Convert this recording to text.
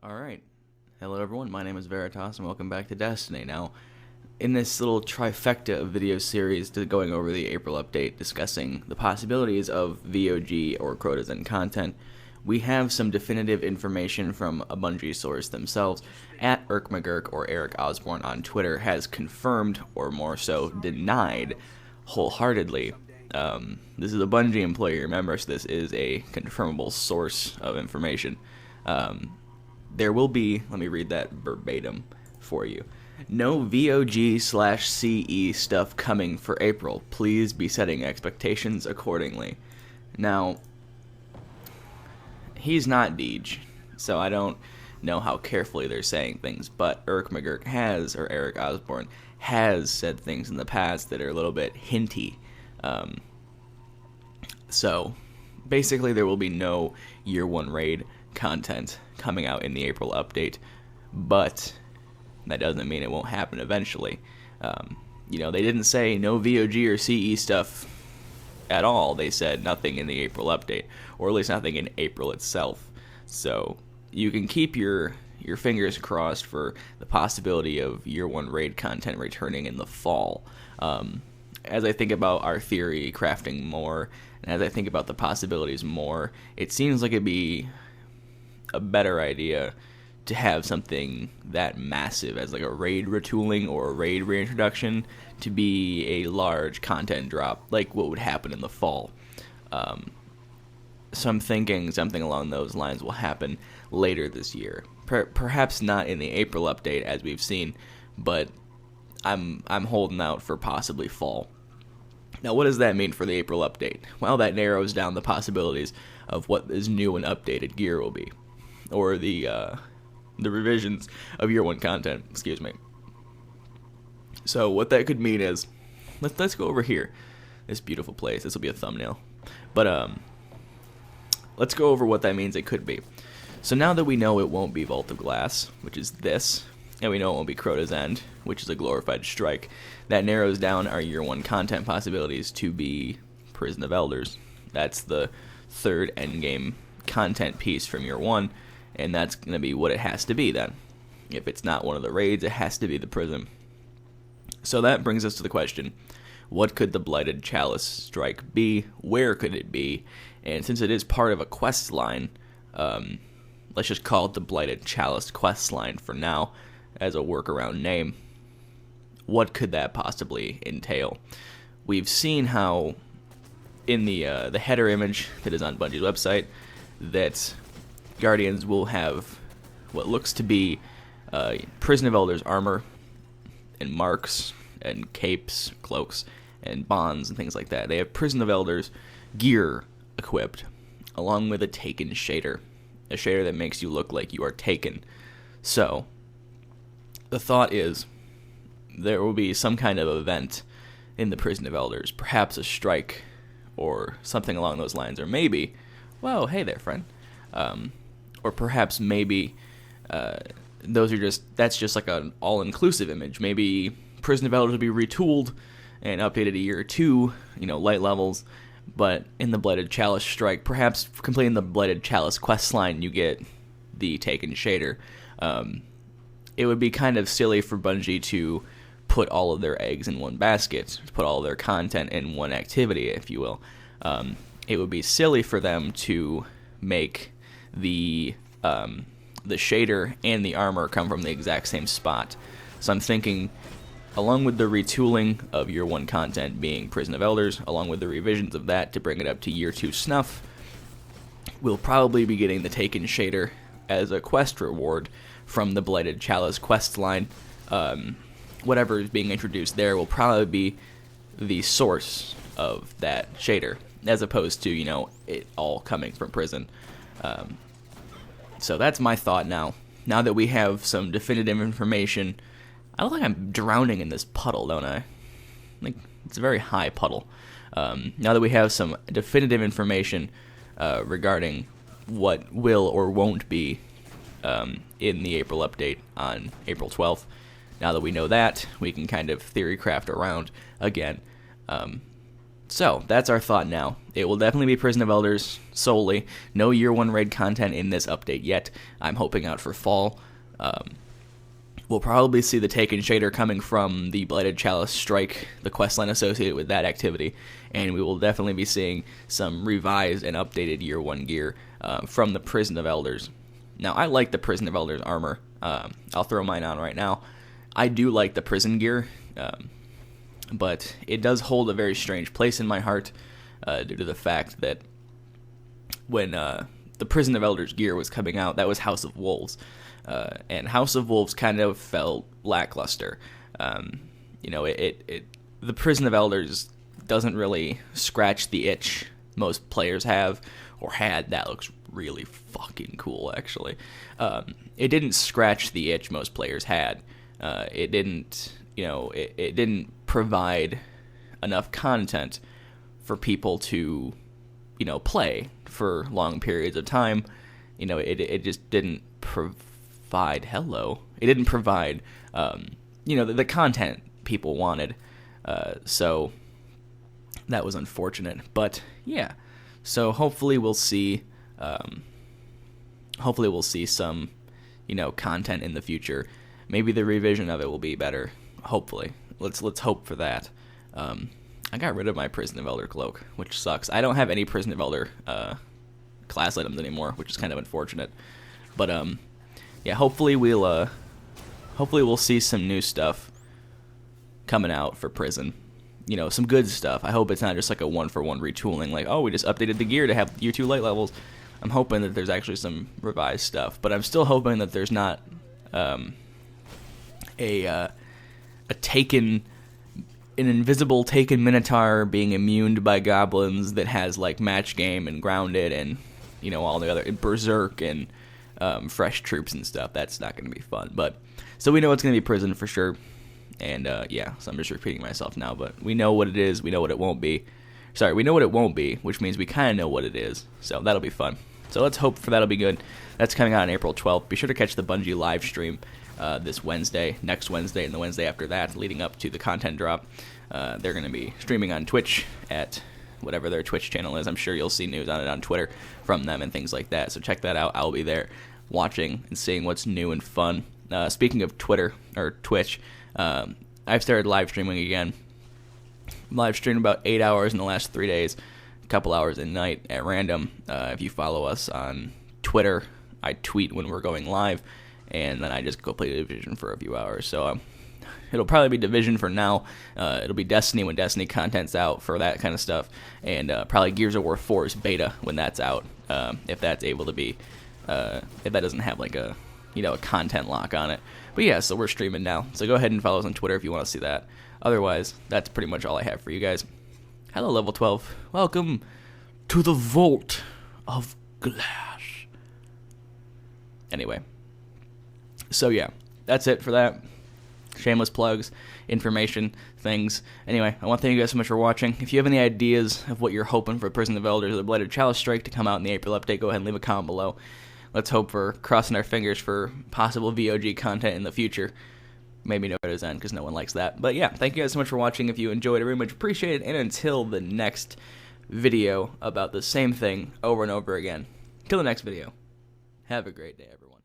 Alright. Hello everyone, my name is Veritas and welcome back to Destiny. Now, in this little trifecta of video series going over the April update discussing the possibilities of VOG or Crotazen content, we have some definitive information from a Bungie source themselves. At @ErkMcGurk or Eric Osborne on Twitter has confirmed, or more so denied, wholeheartedly. This is a Bungie employee, remember, so this is a confirmable source of information. There will be, let me read that verbatim for you. No VOG/CE stuff coming for April. Please be setting expectations accordingly. Now, he's not Deej, so I don't know how carefully they're saying things, but @ErkMcGurk has, or Eric Osborne, has said things in the past that are a little bit hinty. So, basically there will be no Year 1 raid content coming out in the April update, but that doesn't mean it won't happen eventually. They didn't say no VOG or CE stuff at all. They said nothing in the April update, or at least nothing in April itself. So you can keep your fingers crossed for the possibility of Year 1 raid content returning in the fall. As I think about our theory crafting more, and as I think about the possibilities more, it seems like it'd be a better idea to have something that massive as like a raid retooling or a raid reintroduction to be a large content drop, like what would happen in the fall. So I'm thinking something along those lines will happen later this year. Perhaps not in the April update as we've seen, but I'm holding out for possibly fall. Now, what does that mean for the April update? Well, that narrows down the possibilities of what this new and updated gear will be, or the revisions of Year 1 content. Excuse me. So what that could mean is, let's go over here, this beautiful place. This will be a thumbnail, but let's go over what that means it could be. So now that we know it won't be Vault of Glass, which is this, and we know it won't be Crota's End, which is a glorified strike, that narrows down our Year 1 content possibilities to be Prison of Elders. That's the third endgame content piece from Year 1, and that's going to be what it has to be then. If it's not one of the raids, it has to be the prison. So that brings us to the question, what could the Blighted Chalice strike be? Where could it be? And since it is part of a quest line, let's just call it the Blighted Chalice quest line for now, as a workaround name. What could that possibly entail? We've seen how in the header image that is on Bungie's website that Guardians will have what looks to be Prison of Elders armor and marks and capes, cloaks, and bonds and things like that. They have Prison of Elders gear equipped, along with a Taken shader, a shader that makes you look like you are taken. So the thought is there will be some kind of event in the Prison of Elders, perhaps a strike or something along those lines, or maybe, whoa, hey there, friend, or perhaps maybe that's just like an all-inclusive image. Maybe Prison of Elders will be retooled and updated a year or two, light levels, but in the Blighted Chalice strike, perhaps completing the Blighted Chalice quest line, you get the Taken shader. It would be kind of silly for Bungie to put all of their eggs in one basket, to put all of their content in one activity, if you will. It would be silly for them to make the shader and the armor come from the exact same spot. So I'm thinking, along with the retooling of Year 1 content being Prison of Elders, along with the revisions of that to bring it up to Year 2 snuff, we'll probably be getting the Taken shader as a quest reward from the Blighted Chalice quest line. Whatever is being introduced there will probably be the source of that shader, as opposed to, it all coming from prison. So that's my thought now. Now that we have some definitive information, I look like I'm drowning in this puddle, don't I? Like, it's a very high puddle. Now that we have some definitive information regarding what will or won't be in the April update on April 12th. Now that we know that, we can kind of theory craft around again. So, that's our thought now. It will definitely be Prison of Elders solely. No Year 1 raid content in this update yet. I'm hoping out for fall. We'll probably see the Taken shader coming from the Blighted Chalice strike, the questline associated with that activity, and we will definitely be seeing some revised and updated Year 1 gear from the Prison of Elders. Now, I like the Prison of Elders armor. I'll throw mine on right now. I do like the prison gear, but it does hold a very strange place in my heart due to the fact that when the Prison of Elders gear was coming out, that was House of Wolves. And House of Wolves kind of felt lackluster. The Prison of Elders doesn't really scratch the itch most players have or had. That looks really fucking cool, actually. It didn't scratch the itch most players had. It didn't provide enough content for people to, play for long periods of time. It just didn't provide. It didn't provide, the content people wanted. So that was unfortunate. But yeah, so hopefully we'll see. Some, content in the future. Maybe the revision of it will be better. Hopefully, let's hope for that. I got rid of my Prison of Elder cloak, which sucks. I don't have any Prison of Elder class items anymore, which is kind of unfortunate. But yeah, hopefully we'll see some new stuff coming out for Prison. Some good stuff. I hope it's not just like a one-for-one retooling, like, oh, we just updated the gear to have Year 2 light levels. I'm hoping that there's actually some revised stuff, but I'm still hoping that there's not an invisible Taken Minotaur being immune by goblins that has like match game and grounded and all the other Berserk and fresh troops and stuff. That's not going to be fun. But so we know it's going to be Prison for sure. And yeah, so I'm just repeating myself now, but we know what it is. We know what it won't be. Sorry, we know what it won't be, which means we kind of know what it is. So that'll be fun. So let's hope for that'll be good. That's coming out on April 12th. Be sure to catch the Bungie live stream this Wednesday, next Wednesday, and the Wednesday after that, leading up to the content drop. They're going to be streaming on Twitch at whatever their Twitch channel is. I'm sure you'll see news on it on Twitter from them and things like that. So check that out. I'll be there watching and seeing what's new and fun. Speaking of Twitter or Twitch, I've started live streaming again. Live streamed about 8 hours in the last 3 days, a couple hours at night at random. If you follow us on Twitter, I tweet when we're going live, and then I just go play Division for a few hours. So it'll probably be Division for now. It'll be Destiny when Destiny content's out for that kind of stuff, and probably Gears of War 4's beta when that's out, if that's able to be, if that doesn't have like a content lock on it. But yeah, so we're streaming now. So go ahead and follow us on Twitter if you want to see that. Otherwise, that's pretty much all I have for you guys. Hello, Level 12. Welcome to the Vault of Glass. Anyway. So yeah, that's it for that. Shameless plugs, information, things. Anyway, I want to thank you guys so much for watching. If you have any ideas of what you're hoping for Prison of Elders or the Blighted Chalice strike to come out in the April update, go ahead and leave a comment below. Let's hope for crossing our fingers for possible VOG content in the future. Maybe no Videos End, because no one likes that. But yeah, thank you guys so much for watching. If you enjoyed, I very much appreciate it. And until the next video about the same thing over and over again. Till the next video. Have a great day, everyone.